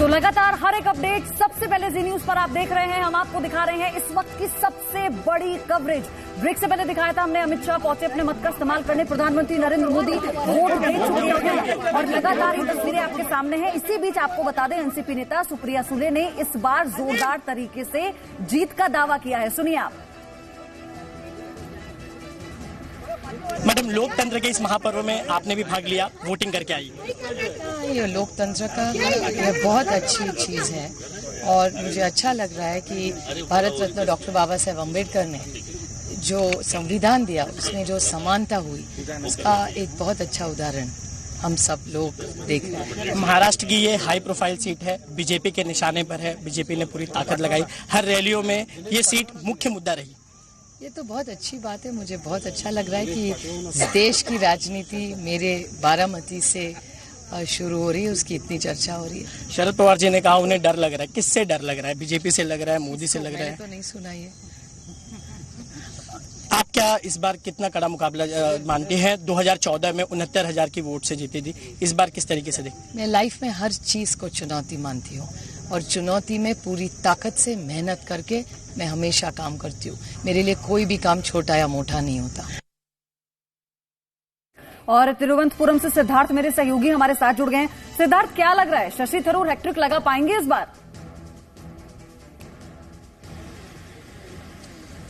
तो लगातार हर एक अपडेट सबसे पहले जी न्यूज पर आप देख रहे हैं। हम आपको दिखा रहे हैं इस वक्त की सबसे बड़ी कवरेज। ब्रेक से पहले दिखाया था हमने, अमित शाह पहुंचे अपने मत का इस्तेमाल करने, प्रधानमंत्री नरेंद्र मोदी वोट दे चुके हैं और लगातार ये तस्वीरें आपके सामने हैं। इसी बीच आपको बता दें, एनसीपी नेता सुप्रिया सुले ने इस बार जोरदार तरीके से जीत का दावा किया है। सुनिए आप। मैडम, लोकतंत्र के इस महापर्व में आपने भी भाग लिया, वोटिंग करके आई। ये लोकतंत्र का ये बहुत अच्छी चीज है और मुझे अच्छा लग रहा है कि भारत रत्न डॉक्टर बाबा साहेब अम्बेडकर ने जो संविधान दिया, उसमें जो समानता हुई, उसका एक बहुत अच्छा उदाहरण हम सब लोग देख रहे हैं। महाराष्ट्र की ये हाई प्रोफाइल सीट है, बीजेपी के निशाने पर है, बीजेपी ने पूरी ताकत लगाई, हर रैलियों में ये सीट मुख्य मुद्दा रही। ये तो बहुत अच्छी बात है। मुझे बहुत अच्छा लग रहा है कि देश की राजनीति मेरे बारामती से शुरू हो रही है, उसकी इतनी चर्चा हो रही है। शरद पवार जी ने कहा उन्हें डर लग रहा है। किससे डर लग रहा है? बीजेपी से लग रहा है, मोदी से लग रहा है? तो नहीं सुना ये। आप क्या इस बार कितना कड़ा मुकाबला मानती हैं? 2014 में 69,000 की वोट से जीती थी, इस बार किस तरीके से देखती? मैं लाइफ में हर चीज को चुनौती मानती हूँ और चुनौती में पूरी ताकत से मेहनत करके मैं हमेशा काम करती हूँ। मेरे लिए कोई भी काम छोटा या मोटा नहीं होता। और तिरुवनंतपुरम से सिद्धार्थ मेरे सहयोगी हमारे साथ जुड़ गए हैं। सिद्धार्थ, क्या लग रहा है, शशि थरूर हैट्रिक लगा पाएंगे इस बार?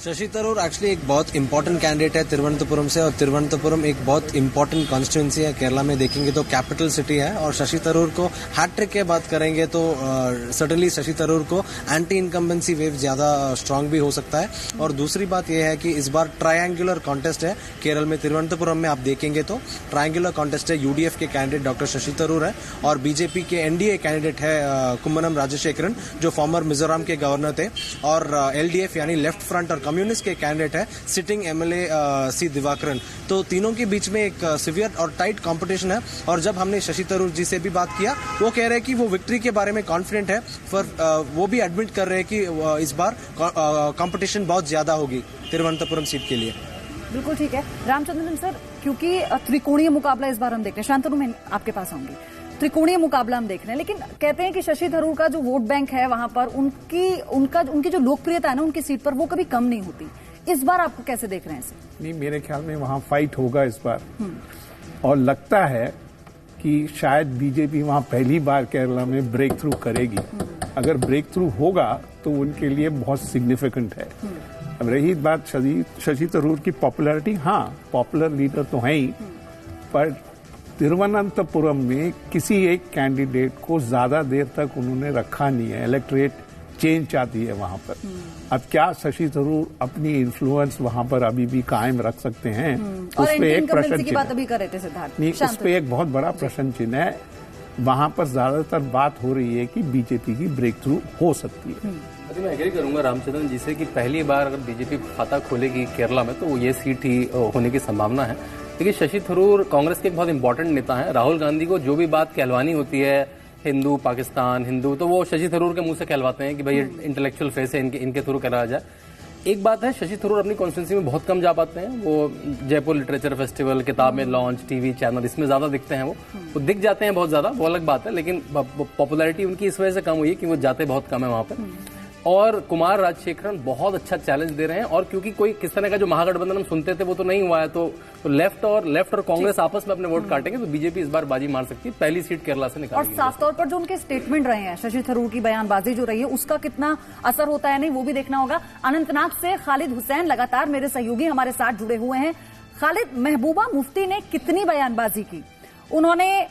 शशि थरूर एक्चुअली एक बहुत इंपॉर्टेंट कैंडिडेट है तिरुवनंतपुरम से, और तिरुवनंतपुरम एक बहुत इंपॉर्टेंट कॉन्स्टिट्यूंसी है केरला में। देखेंगे तो कैपिटल सिटी है, और शशि थरूर को हैट्रिक के बात करेंगे तो सर्टनली शशि थरूर को एंटी इनकम्बेंसी वेव ज्यादा स्ट्रांग भी हो सकता है। और दूसरी बात यह है कि इस बार ट्रायंगुलर कॉन्टेस्ट है केरल में। तिरुवनंतपुरम में आप देखेंगे तो ट्रायंगुलर कॉन्टेस्ट है। यूडीएफ के कैंडिडेट डॉक्टर शशि थरूर है और बीजेपी के एनडीए कैंडिडेट है कुम्मनम राजशेखरन, जो फॉर्मर मिजोरम के गवर्नर थे, और एलडीएफ यानी लेफ्ट फ्रंट और कम्युनिस्ट के कैंडिडेट है सिटिंग एमएलए सी दिवाकरन। तो तीनों के बीच में एक सिवियर और टाइट कंपटीशन है। और जब हमने शशि थरूर जी से भी बात किया, वो कह रहे हैं कि वो विक्ट्री के बारे में कॉन्फिडेंट है, पर वो भी एडमिट कर रहे हैं कि इस बार कंपटीशन बहुत ज्यादा होगी तिरुवनंतपुरम सीट के लिए। बिल्कुल ठीक है रामचंद्रन सर, क्योंकि त्रिकोणीय मुकाबला इस बार हम देख रहे हैं। शांतनु, मैं आपके पास आऊंगी। त्रिकोणीय मुकाबला हम देख रहे हैं, लेकिन कहते हैं कि शशि थरूर का जो वोट बैंक है वहां पर उनकी जो लोकप्रियता है ना उनकी सीट पर, वो कभी कम नहीं होती। इस बार आपको कैसे देख रहे हैं इसे? नहीं, मेरे ख्याल में वहां फाइट होगा इस बार, और लगता है कि शायद बीजेपी वहां पहली बार केरला में ब्रेक थ्रू करेगी। अगर ब्रेक थ्रू होगा तो उनके लिए बहुत सिग्निफिकेंट है। अब रही बात शशि थरूर की पॉपुलैरिटी, हाँ पॉपुलर लीडर तो है ही, पर तिरुवनंतपुरम में किसी एक कैंडिडेट को ज्यादा देर तक उन्होंने रखा नहीं है। इलेक्ट्रेट चेंज चाहती है वहां पर। अब क्या शशि थरूर अपनी इन्फ्लुएंस वहां पर अभी भी कायम रख सकते हैं? उस पे एक प्रश्न चिन्ह नहीं, उस पे एक बहुत बड़ा प्रश्न चिन्ह है। वहां पर ज्यादातर बात हो रही है कि बीजेपी की ब्रेक थ्रू हो सकती है। मैं एग्री करूंगा रामचंद्रन जी से कि पहली बार अगर बीजेपी खाता खोलेगी केरला में तो ये सीट ही होने की संभावना है। देखिए, शशि थरूर कांग्रेस के एक बहुत इंपॉर्टेंट नेता हैं। राहुल गांधी को जो भी बात कहलवानी होती है, हिंदू पाकिस्तान हिंदू, तो वो शशि थरूर के मुंह से कहलवाते हैं कि भाई इंटेलेक्चुअल फेस है, इनके थ्रू कहलाया जाए। एक बात है, शशि थरूर अपनी कॉन्स्टिट्यूंसी में बहुत कम जा पाते हैं। वो जयपुर लिटरेचर फेस्टिवल, किताब में लॉन्च, टीवी चैनल, इसमें ज्यादा दिखते हैं। वो दिख जाते हैं बहुत ज्यादा, वो अलग बात है, लेकिन पॉपुलैरिटी उनकी इस वजह से कम हुई है कि वो जाते बहुत कम है वहां पर। और कुमार राजशेखरन बहुत अच्छा चैलेंज दे रहे हैं, और क्योंकि कोई किस तरह का जो महागठबंधन हम सुनते थे वो तो नहीं हुआ है, तो लेफ्ट और कांग्रेस आपस में अपने वोट काटेंगे, तो बीजेपी इस बार बाजी मार सकती है, पहली सीट केरला से निकालेगी। और साफ तौर पर जो उनके स्टेटमेंट रहे हैं, शशि थरूर की बयानबाजी जो रही है, उसका कितना असर होता है नहीं वो भी देखना होगा। अनंतनाग से खालिद हुसैन लगातार मेरे सहयोगी हमारे साथ जुड़े हुए हैं। खालिद, महबूबा मुफ्ती ने कितनी बयानबाजी की? उन्होंने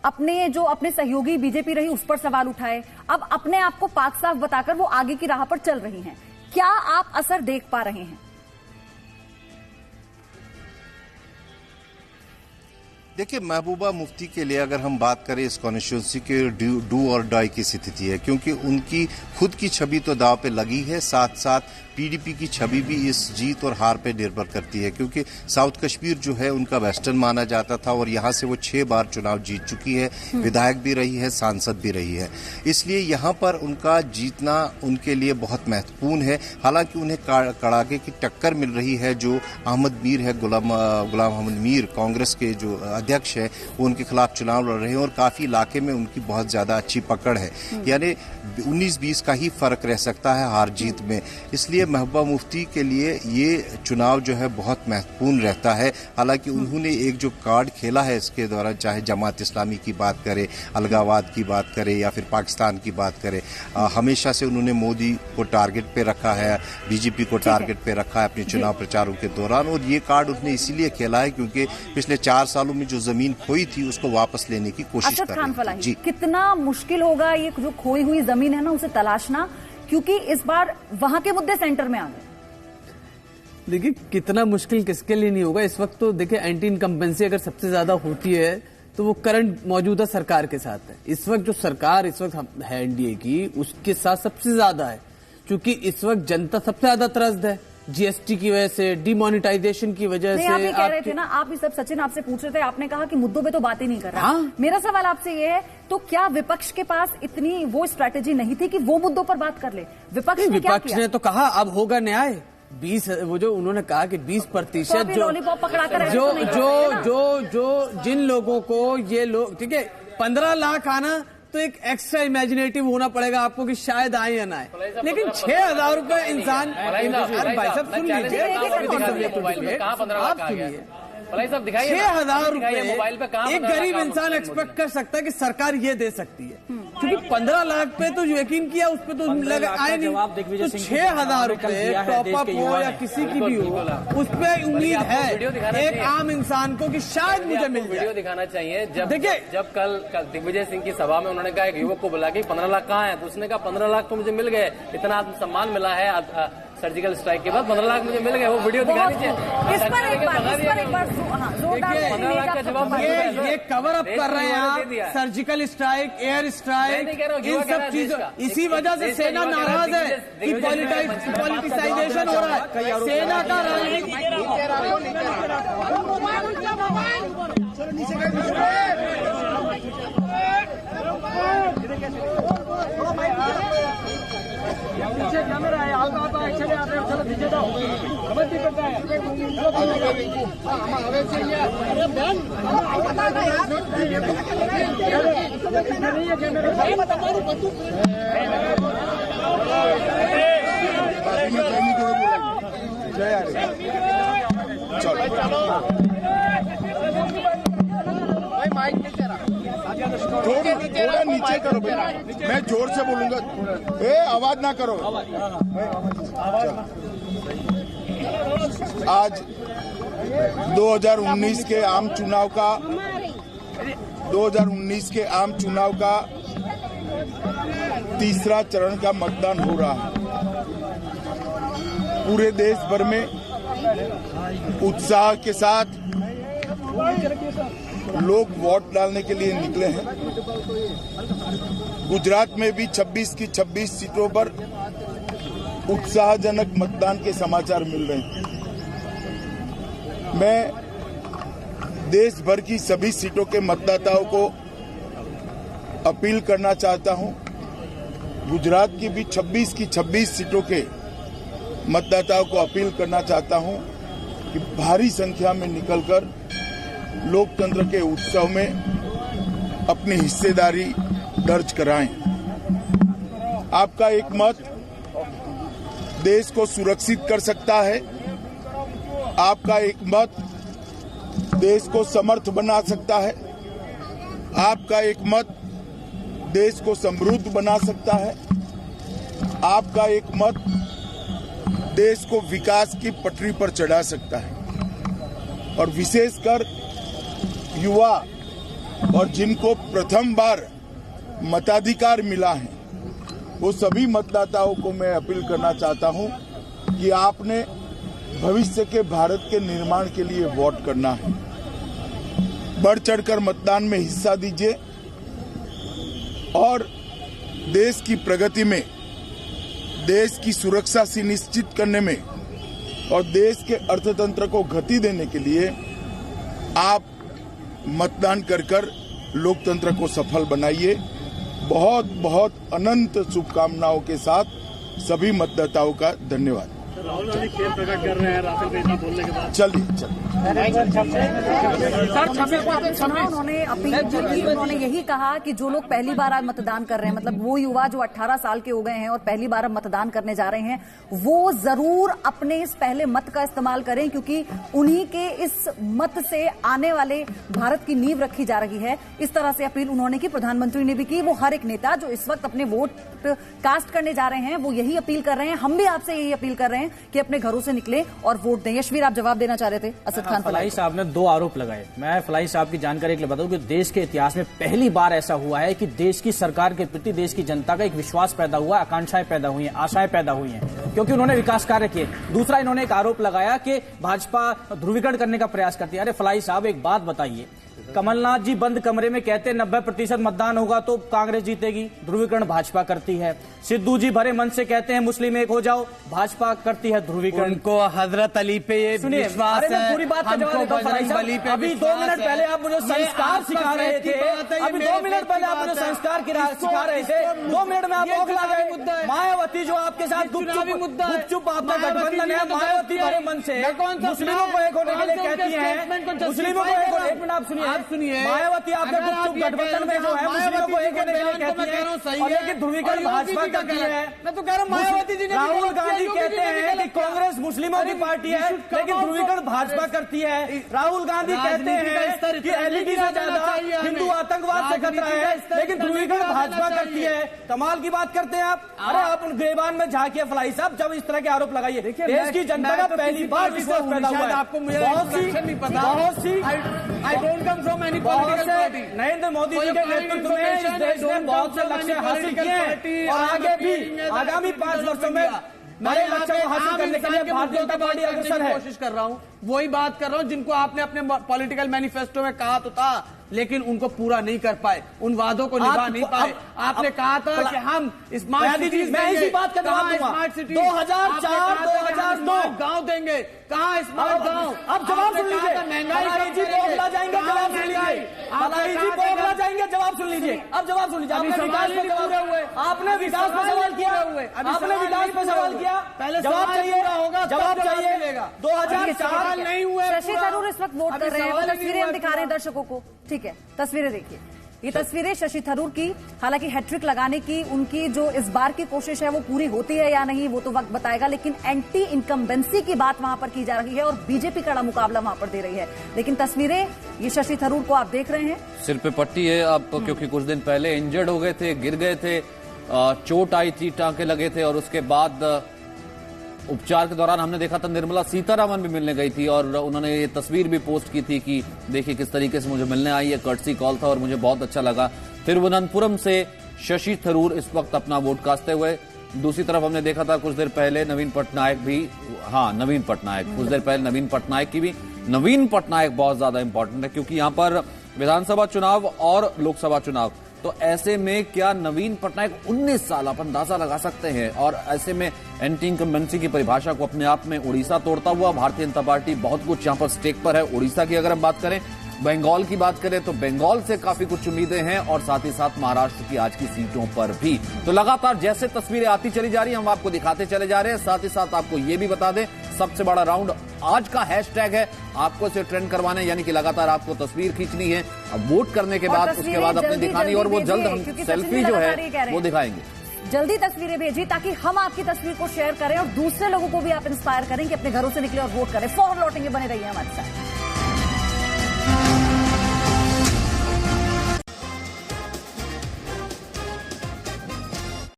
अपने सहयोगी बीजेपी रही उस पर सवाल उठाए, अब अपने आप को पाक साफ बताकर वो आगे की राह पर चल रही हैं। क्या आप असर देख पा रहे हैं? देखिए, महबूबा मुफ्ती के लिए अगर हम बात करें, इस कॉन्स्टिट्यूंसी के डू और डाई की स्थिति है, क्योंकि उनकी खुद की छवि तो दांव पे लगी है, साथ साथ पीडीपी की छवि भी इस जीत और हार पे निर्भर करती है, क्योंकि साउथ कश्मीर जो है उनका वेस्टर्न माना जाता था और यहां से वो 6 बार चुनाव जीत चुकी है, विधायक भी रही है, सांसद भी रही है। इसलिए यहां पर उनका जीतना उनके लिए बहुत महत्वपूर्ण है। हालांकि उन्हें कड़ाके की टक्कर मिल रही है, जो अहमद मीर है, गुलाम अहमद मीर, कांग्रेस के जो अध्यक्ष है वो उनके खिलाफ चुनाव लड़ रहे हैं और काफी इलाके में उनकी बहुत ज्यादा अच्छी पकड़ है, यानी 19-20 का ही फर्क रह सकता है हार जीत में। इसलिए महबूबा मुफ्ती के लिए ये चुनाव जो है बहुत महत्वपूर्ण रहता है। हालांकि उन्होंने एक जो कार्ड खेला है इसके दौरान, चाहे जमात इस्लामी की बात करें, अलगावाद की बात करें या फिर पाकिस्तान की बात करें, हमेशा से उन्होंने मोदी को टारगेट पे रखा है, बीजेपी को टारगेट पे रखा है अपने चुनाव प्रचारों के दौरान। और ये कार्ड उसने इसीलिए खेला है क्योंकि पिछले 4 सालों में जो जमीन खोई थी उसको वापस लेने की कोशिश कर रहे हैं। जी, कितना मुश्किल होगा ये जो खोई हुई जमीन है ना उसे तलाशना, क्योंकि इस बार वहां के मुद्दे सेंटर में आ गए। देखिए कितना मुश्किल किसके लिए नहीं होगा इस वक्त। तो देखिए एंटी इनकम्बेंसी अगर सबसे ज्यादा होती है तो वो करंट मौजूदा सरकार के साथ है। इस वक्त जो सरकार इस वक्त है एनडीए की, उसके साथ सबसे ज्यादा है, क्योंकि इस वक्त जनता सबसे ज्यादा त्रस्त है जीएसटी की वजह से, डिमोनेटाइजेशन की वजह से। आप ही कह रहे थे ना, आप ही सब, सचिन आपसे पूछ रहे थे, आपने कहा कि मुद्दों पे तो बात ही नहीं कर रहा। मेरा सवाल आपसे ये है, तो क्या विपक्ष के पास इतनी वो स्ट्रैटेजी नहीं थी कि वो मुद्दों पर बात कर ले? विपक्ष ने तो कहा अब होगा न्याय। 20 वो जो उन्होंने कहा कि 20% जो जिन लोगों को ये लोग, ठीक है 15 लाख आना तो एक एक्स्ट्रा इमेजिनेटिव होना पड़ेगा आपको कि शायद आए या ना आए, लेकिन 6,000 रुपए इंसान, भाई साहब सुन लीजिए, आप सुनिए, 6,000 रुपए एक गरीब इंसान एक्सपेक्ट कर सकता है कि सरकार ये दे सकती है, क्योंकि 15 लाख पे तो यकीन किया उस पे तो आए नहीं। तो 6,000 रुपए टॉप अप हो या किसी की भी हो, उस पे उम्मीद है एक आम इंसान को कि शायद मुझे मिल जाए। वीडियो दिखाना चाहिए। जब कल दिग्विजय सिंह की सभा में उन्होंने कहा एक युवक को बुला के 15 लाख कहाँ है, तो उसने कहा 15 लाख तो मुझे मिल गए, इतना आत्मसम्मान मिला है सर्जिकल स्ट्राइक के बाद, 15 लाख मुझे मिल गए। वो वीडियो दिखानी चाहिए। इस पर एक बार जोरदार 15 लाख का जवाब ये कवर अप कर रहे हैं आप, सर्जिकल स्ट्राइक, एयर स्ट्राइक, इन सब चीजों, इसी वजह से सेना नाराज है कि पॉलिटिसाइजेशन हो रहा है सेना का। कैमरा है, आता चले आते हैं, चलो नीचे जाओ, समझ नहीं करता है। थोड़ा नीचे करो भैया, मैं जोर से बोलूंगा, आवाज ना करो। आज 2019 के आम चुनाव का तीसरा चरण का मतदान हो रहा है। पूरे देश भर में उत्साह के साथ लोग वोट डालने के लिए निकले हैं। गुजरात में भी 26 की 26 सीटों पर उत्साहजनक मतदान के समाचार मिल रहे हैं। मैं देश भर की सभी सीटों के मतदाताओं को अपील करना चाहता हूं, गुजरात की भी 26 की 26 सीटों के मतदाताओं को अपील करना चाहता हूं कि भारी संख्या में निकलकर लोकतंत्र के उत्सव में अपनी हिस्सेदारी दर्ज कराएं। आपका एक मत देश को सुरक्षित कर सकता है, आपका एक मत देश को समर्थ बना सकता है, आपका एक मत देश को समृद्ध बना सकता है, आपका एक मत देश को विकास की पटरी पर चढ़ा सकता है। और विशेषकर युवा और जिनको प्रथम बार मताधिकार मिला है, वो सभी मतदाताओं को मैं अपील करना चाहता हूं कि आपने भविष्य के भारत के निर्माण के लिए वोट करना है। बढ़ चढ़कर मतदान में हिस्सा दीजिए और देश की प्रगति में, देश की सुरक्षा सुनिश्चित करने में और देश के अर्थतंत्र को गति देने के लिए आप मतदान कर लोकतंत्र को सफल बनाइए। बहुत बहुत अनंत शुभकामनाओं के साथ सभी मतदाताओं का धन्यवाद। राहुल गांधी खेल प्रकट कर रहे हैं राफेल पे इतना बोलने के बाद। चलिए उन्होंने अपील की, उन्होंने यही कहा कि जो लोग पहली बार आज मतदान कर रहे हैं, मतलब वो युवा जो 18 साल के हो गए हैं और पहली बार अब मतदान करने जा रहे हैं, वो जरूर अपने इस पहले मत का इस्तेमाल करें, क्योंकि उन्हीं के इस मत से आने वाले भारत की नींव रखी जा रही है। इस तरह से अपील उन्होंने की, प्रधानमंत्री ने भी की। वो हर एक नेता जो इस वक्त अपने वोट कास्ट करने जा रहे हैं वो यही अपील कर रहे हैं। हम भी आपसे यही अपील कर रहे हैं कि अपने घरों से निकले और वोट दें। यशवीर, आप जवाब देना चाह रहे थे असद खान फलाही साहब ने 2 आरोप लगाए। मैं फलाही साहब की जानकारी के लिए बताऊं कि देश के इतिहास में पहली बार ऐसा हुआ है कि देश की सरकार के प्रति देश की जनता का एक विश्वास पैदा हुआ, आकांक्षाएं पैदा हुई हैं, आशाएं पैदा हुई हैं, क्योंकि उन्होंने विकास कार्य किए। दूसरा, इन्होंने एक आरोप लगाया कि भाजपा ध्रुवीकरण करने का प्रयास करती है। अरे फलाही साहब, एक बात बताइए, कमलनाथ जी बंद कमरे में कहते हैं 90% मतदान होगा तो कांग्रेस जीतेगी, ध्रुवीकरण भाजपा करती है। सिद्धू जी भरे मन से कहते हैं मुस्लिम एक हो जाओ, भाजपा करती है ध्रुवीकरण। उनको हजरत अली पे ये विश्वास है। पूरी बात का जवाब देता हूं। अभी 2 मिनट पहले आप मुझे संस्कार सिखा रहे थे, अभी 2 मिनट पहले आप मुझे संस्कार सिखा रहे थे, 2 मिनट में आप बौखला गए। मायावती जो आपके साथ गुपचुप आपका गठबंधन है, मायावती भरे मन से मुस्लिमों को एक होने के लिए कहती है, मुस्लिमों को एक होने, एक मिनट आप सुनिए, मायावती आपके गुपचुप गठबंधन में जो है मुस्लिमों को एक होने के लिए कहती है, और लेकिन ध्रुवीकरण भाजपा करती है। मैं तो कह रहा हूं मायावती जी ने, राहुल गांधी कहते हैं कि कांग्रेस मुस्लिमों की पार्टी है, लेकिन ध्रुवीकरण भाजपा करती है। राहुल गांधी कहते हैं कि एलईडी से ज्यादा हिंदू आतंकवाद से खतरा है, लेकिन ध्रुवीकरण भाजपा करती है। कमाल की बात करते हैं आप। अरे आप उन गिरबान में झांकिए फलाही साहब, जब इस तरह के आरोप लगाइए। देश की जनता का पहली बार विश्वास पैदा हुआ है। आपको मुझे बहुत सी I don't come from any political party. Narendra Modi ji के नेतृत्व में इस देश ने बहुत से लक्ष्य हासिल किए हैं और आगे भी आगामी 5 वर्षों में बड़े लक्ष्यों को हासिल करने के लिए भारतीय जनता पार्टी अग्रसर है। कोशिश कर रहा हूं, वही बात कर रहा हूं जिनको आपने अपने पॉलिटिकल मैनिफेस्टो में कहा तो था, लेकिन उनको पूरा नहीं कर पाए, उन वादों को निभा नहीं पाए। आपने कहा था कि हम स्मार्ट सिटी, मैं इसी बात का जवाब दूंगा। स्मार्ट सिटी 2004 2009 गांव देंगे, कहाँ स्मार्ट गांव? अब जवाब सुन लीजिए, महंगाई जी बोखला जाएंगे, जवाब सुन लीजिए, फलाही जी बोखला जाएंगे, जवाब सुन लीजिए। अब जवाब सुन लीजिए, आपने विकास पे सवाल किया, आपने विकास पे सवाल किया, पहले जवाब चाहिए, जवाब चाहिए। 2004 नहीं हुए। शशि थरूर इस वक्त वोट कर रहे हैं, तस्वीरें हम दिखा रहे हैं दर्शकों को। ठीक है, तस्वीरें देखिए, ये तस्वीरें शशि थरूर की। हालांकि हैट्रिक लगाने की उनकी जो इस बार की कोशिश है वो पूरी होती है या नहीं वो तो वक्त बताएगा, लेकिन एंटी इनकम्बेंसी की बात वहां पर की जा रही है और बीजेपी कड़ा मुकाबला वहां पर दे रही है। लेकिन तस्वीरें ये शशि थरूर को आप देख रहे हैं, सिर पे पट्टी है आप, क्योंकि कुछ दिन पहले इंजर्ड हो गए थे, गिर गए थे, चोट आई थी, टांके लगे थे, और उसके बाद उपचार के दौरान हमने देखा था निर्मला सीतारामन भी मिलने गई थी और उन्होंने ये तस्वीर भी पोस्ट की थी कि देखिए किस तरीके से मुझे मिलने आई है, कर्टसी कॉल था और मुझे बहुत अच्छा लगा। तिरुवनंतपुरम से शशि थरूर इस वक्त अपना वोट कास्ते हुए। दूसरी तरफ हमने देखा था कुछ देर पहले नवीन पटनायक भी, नवीन पटनायक, कुछ देर पहले नवीन पटनायक की भी। नवीन पटनायक बहुत ज्यादा इंपॉर्टेंट है क्योंकि यहां पर विधानसभा चुनाव और लोकसभा चुनाव, तो ऐसे में क्या नवीन पटनायक 19 साल आप अंदाजा लगा सकते हैं, और ऐसे में एंटी इनकम्बेंसी की परिभाषा को अपने आप में उड़ीसा तोड़ता हुआ भारतीय जनता पार्टी बहुत कुछ यहां पर स्टेक पर है। उड़ीसा की अगर हम बात करें, बंगाल की बात करें तो बंगाल से काफी कुछ उम्मीदें हैं और साथ ही साथ महाराष्ट्र की आज की सीटों पर भी। तो लगातार जैसे तस्वीरें आती चली जा रही हैं हम आपको दिखाते चले जा रहे हैं। साथ ही साथ आपको ये भी बता दें सबसे बड़ा राउंड आज का हैशटैग है, आपको इसे ट्रेंड करवाने, यानी कि लगातार आपको तस्वीर खींचनी है अब वोट करने के बाद, उसके बाद अपने दिखानी, और वो जल्द हम सेल्फी जो है वो दिखाएंगे। जल्दी तस्वीरें भेजिए ताकि हम आपकी तस्वीर को शेयर करें और दूसरे लोगों को भी आप इंस्पायर करें कि अपने घरों से निकले और वोट करें। फौरन लौटेंगे, बने रहिए हमारे साथ।